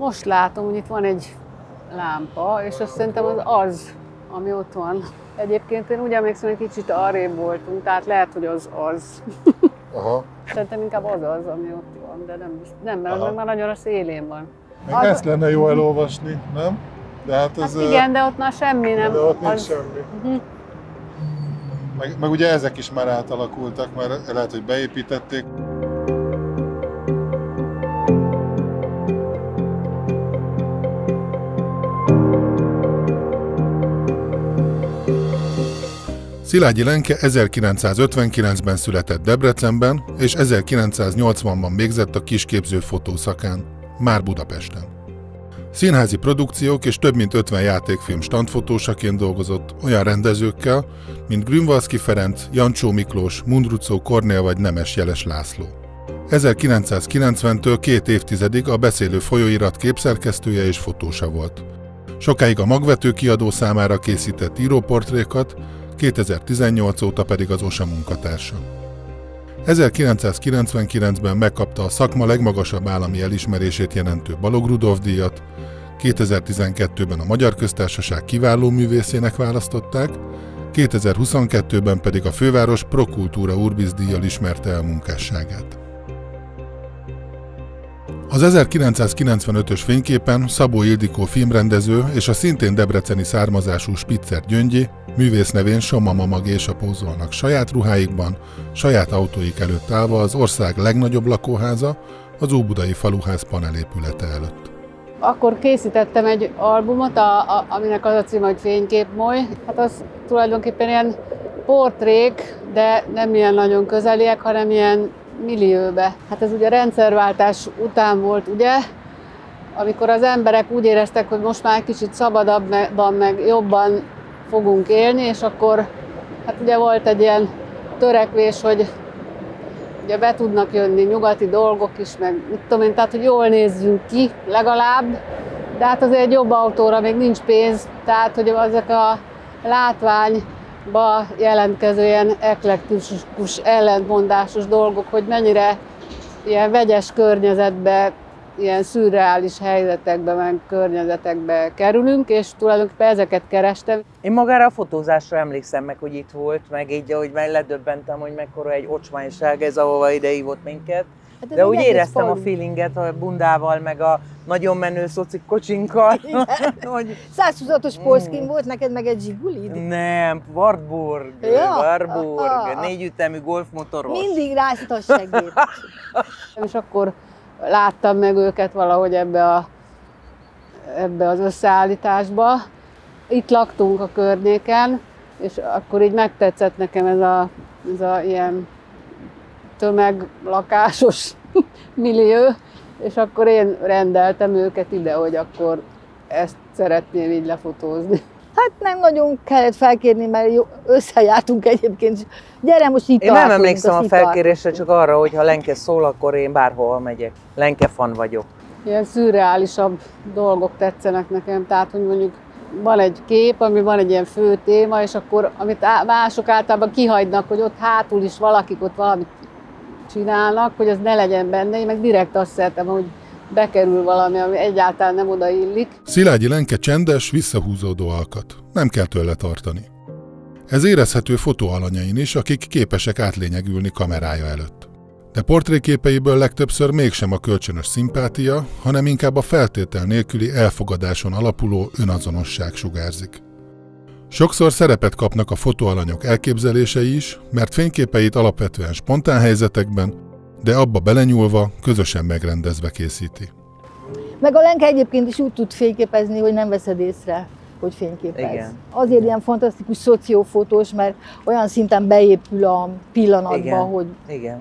Most látom, hogy itt van egy lámpa, és azt szerintem az, ami ott van. Egyébként én úgy emlékszem, hogy kicsit arrébb voltunk, tehát lehet, hogy az. Aha. Szerintem inkább az, ami ott van, de nem, mert az meg már nagyon a szélén van. Meg ezt lenne jó elolvasni, nem? De hát ez... Hát igen, de ott már semmi nem. De ott nincs semmi. Meg ugye ezek is már átalakultak, mert lehet, hogy beépítették. Szilágyi Lenke 1959-ben született Debrecenben, és 1980-ban végzett a kisképző fotószakán, már Budapesten. Színházi produkciók és több mint 50 játékfilm standfotósaként dolgozott olyan rendezőkkel, mint Grünwaldzki Ferenc, Jancsó Miklós, Mundruczó Kornél vagy Nemes Jeles László. 1990-től 2 évtizedig a Beszélő folyóirat képszerkesztője és fotósa volt. Sokáig a Magvető kiadó számára készített íróportrékat, 2018 óta pedig az OSA munkatársa. 1999-ben megkapta a szakma legmagasabb állami elismerését jelentő Balogh Rudolf díjat, 2012-ben a Magyar Köztársaság kiváló művészének választották, 2022-ben pedig a főváros Pro Cultura Urbis díjjal ismerte el munkásságát. Az 1995-ös fényképen Szabó Ildikó filmrendező és a szintén debreceni származású Spitzer Gyöngyi művész nevén Somma-Mama Gésa pózolnak saját ruháikban, saját autóik előtt állva az ország legnagyobb lakóháza, az Óbudai Faluház panelépülete előtt. Akkor készítettem egy albumot, aminek az a címe, hogy Fényképmoly. Hát az tulajdonképpen ilyen portrék, de nem ilyen nagyon közeliek, hanem ilyen millióbe. Hát ez ugye rendszerváltás után volt, ugye, amikor az emberek úgy éreztek, hogy most már egy kicsit szabadabban, meg jobban fogunk élni, és akkor hát ugye volt egy ilyen törekvés, hogy ugye be tudnak jönni nyugati dolgok is, meg mit tudom én, tehát hogy jól nézzünk ki legalább, de hát azért egy jobb autóra még nincs pénz, tehát hogy ezek a látványba jelentkező ilyen eklektikus, ellentmondásos dolgok, hogy mennyire ilyen vegyes környezetbe, ilyen szürreális helyzetekbe, meg környezetekbe kerülünk, és tulajdonképpen ezeket kerestem. Én magára a fotózásra emlékszem meg, hogy itt volt, meg így, ahogy már ledöbbentem, hogy mekkora egy ocsmányság ez, ahova idehívott minket. Hát de úgy éreztem a feelinget a bundával, meg a nagyon menő szocik kocsinkkal. Hogy... 126-os Polszkin volt, neked meg egy Zsigulid? Nem, Wartburg, ja? Wartburg, 4 ütemű golfmotoros. Mindig rázta a segét. És akkor láttam meg őket valahogy ebbe az összeállításba. Itt laktunk a környéken, és akkor így megtetszett nekem ez a ilyen tömeglakásos millió, és akkor én rendeltem őket ide, hogy akkor ezt szeretném így lefotózni. Hát nem nagyon kellett felkérni, mert összejártunk egyébként. Gyere, most itt Én nem emlékszem a felkérésre, csak arra, hogy ha Lenke szól, akkor én bárhol megyek. Lenke fan vagyok. Ilyen szürreálisabb dolgok tetszenek nekem, tehát hogy mondjuk van egy kép, ami van egy ilyen fő téma, és akkor amit mások általában kihagynak, hogy ott hátul is valakik ott valamit csinálnak, hogy az ne legyen benne, én meg direkt azt szeretem, hogy bekerül valami, ami egyáltalán nem odaillik. Szilágyi Lenke csendes, visszahúzódó alkat. Nem kell tőle tartani. Ez érezhető fotóalanyain is, akik képesek átlényegülni kamerája előtt. De portréképeiből legtöbbször mégsem a kölcsönös szimpátia, hanem inkább a feltétel nélküli elfogadáson alapuló önazonosság sugárzik. Sokszor szerepet kapnak a fotóalanyok elképzelései is, mert fényképeit alapvetően spontán helyzetekben, de abba belenyúlva, közösen megrendezve készíti. Meg a Lenke egyébként is úgy tud fényképezni, hogy nem veszed észre, hogy fényképez. Igen. Azért ilyen fantasztikus szociófotós, mert olyan szinten beépül a pillanatba, igen. Hogy igen.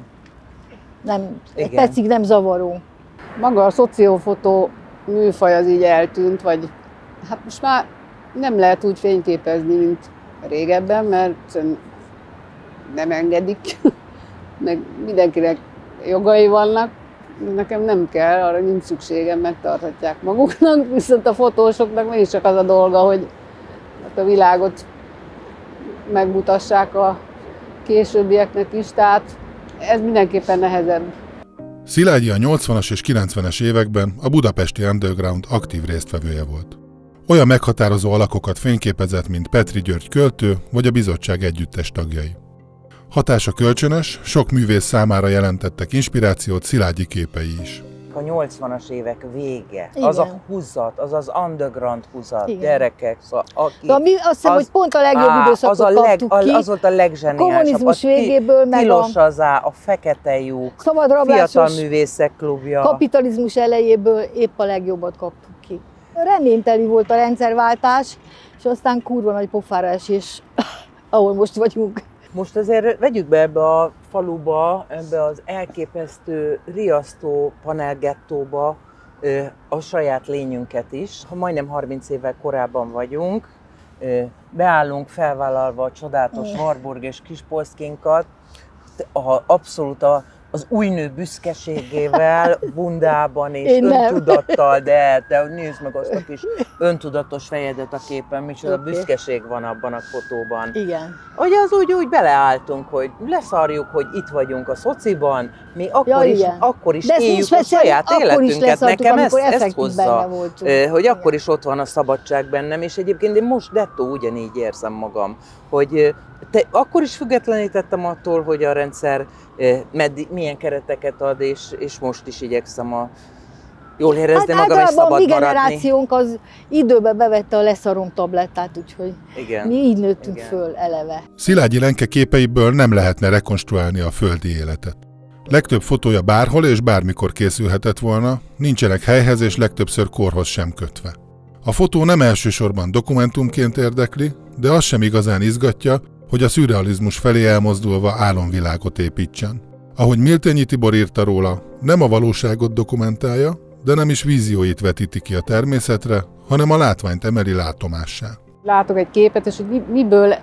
Nem, egy percig nem zavaró. Maga a szociófotó műfaj az így eltűnt, vagy hát most már nem lehet úgy fényképezni, mint régebben, mert nem engedik, meg mindenkinek jogai vannak. Nekem nem kell, arra nincs szükségem, megtarthatják maguknak, viszont a fotósoknak mégiscsak az a dolga, hogy a világot megmutassák a későbbieknek is, tehát ez mindenképpen nehezebb. Szilágyi a 80-as és 90-es években a budapesti underground aktív résztvevője volt. Olyan meghatározó alakokat fényképezett, mint Petri György költő vagy a bizottság együttes tagjai. Hatása kölcsönös, sok művész számára jelentettek inspirációt Szilágyi képei is. A 80-as évek vége, Igen. az a húzat, az az underground húzat, Igen. gyerekek, szóval aki... De mi azt hiszem, hogy pont a legjobb időszakot kaptuk ki. Az volt a legzseniálisabb. Kommunizmus végéből, meg Tilos a Fekete lyuk, szabadrablásos Fiatal Művészek Klubja. kapitalizmus elejéből épp a legjobbat kaptuk ki. Reményteli volt a rendszerváltás, és aztán kurva nagy pofára esés, ahol most vagyunk. Most azért vegyük be ebbe a faluba, ebbe az elképesztő, riasztó panelgettóba a saját lényünket is. Ha majdnem 30 évvel korábban vagyunk, beállunk felvállalva a csodálatos Warburg és Kispolszkinkat, abszolút az új nő büszkeségével, bundában és öntudattal, de nézd meg azt a kis öntudatos fejedet a képen, micsoda büszkeség van abban a fotóban. Igen. Hogy az úgy beleálltunk, hogy leszarjuk, hogy itt vagyunk a szociban, mi akkor is éljük a saját életünket. Nekem ezt hozza, hogy akkor is ott van a szabadság bennem, és egyébként én most dettó ugyanígy érzem magam, hogy akkor is függetlenítettem attól, hogy a rendszer milyen kereteket ad, és most is igyekszem jól érezni magam és szabad maradni. A mi generációnk az időbe bevette a leszarom tablettát, úgyhogy mi így nőttünk föl eleve. Szilágyi Lenke képeiből nem lehetne rekonstruálni a földi életet. Legtöbb fotója bárhol és bármikor készülhetett volna, nincsenek helyhez és legtöbbször korhoz sem kötve. A fotó nem elsősorban dokumentumként érdekli, de az sem igazán izgatja, hogy a szürrealizmus felé elmozdulva álomvilágot építsen. Ahogy Miltényi Tibor írta róla, nem a valóságot dokumentálja, de nem is vízióit vetíti ki a természetre, hanem a látványt emeli látomássá. Látok egy képet, és hogy miből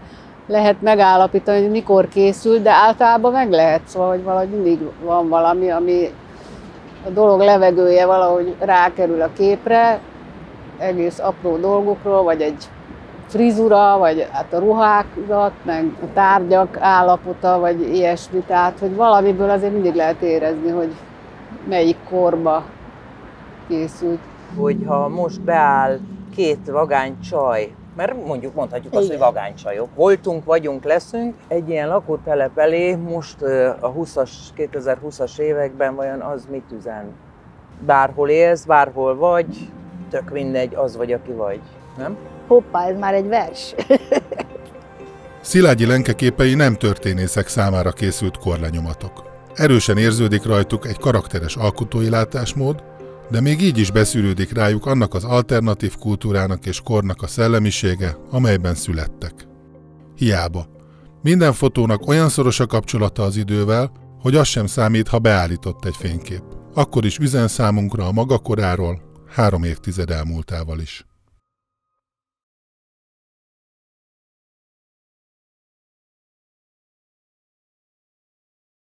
lehet megállapítani, hogy mikor készült, de általában meg lehet, szóval, hogy valahogy mindig van valami, ami a dolog levegője valahogy rákerül a képre, egész apró dolgokról, vagy egy frizura, vagy hát a ruhákat, meg a tárgyak állapota, vagy ilyesmi. Tehát, hogy valamiből azért mindig lehet érezni, hogy melyik korba készült. Hogyha most beáll két vagány csaj, mert mondhatjuk azt, hogy vagánycsajok. Voltunk, vagyunk, leszünk. Egy ilyen lakótelep elé most a 2020-as években vajon az mit üzen? Bárhol élsz, bárhol vagy, tök mindegy, az vagy, aki vagy. Nem? Hoppá, ez már egy vers. Szilágyi Lenke képei nem történészek számára készült korlenyomatok. Erősen érződik rajtuk egy karakteres alkotói látásmód, de még így is beszűrődik rájuk annak az alternatív kultúrának és kornak a szellemisége, amelyben születtek. Hiába. Minden fotónak olyan szoros a kapcsolata az idővel, hogy az sem számít, ha beállított egy fénykép. Akkor is üzen számunkra a maga koráról, 3 évtized elmúltával is.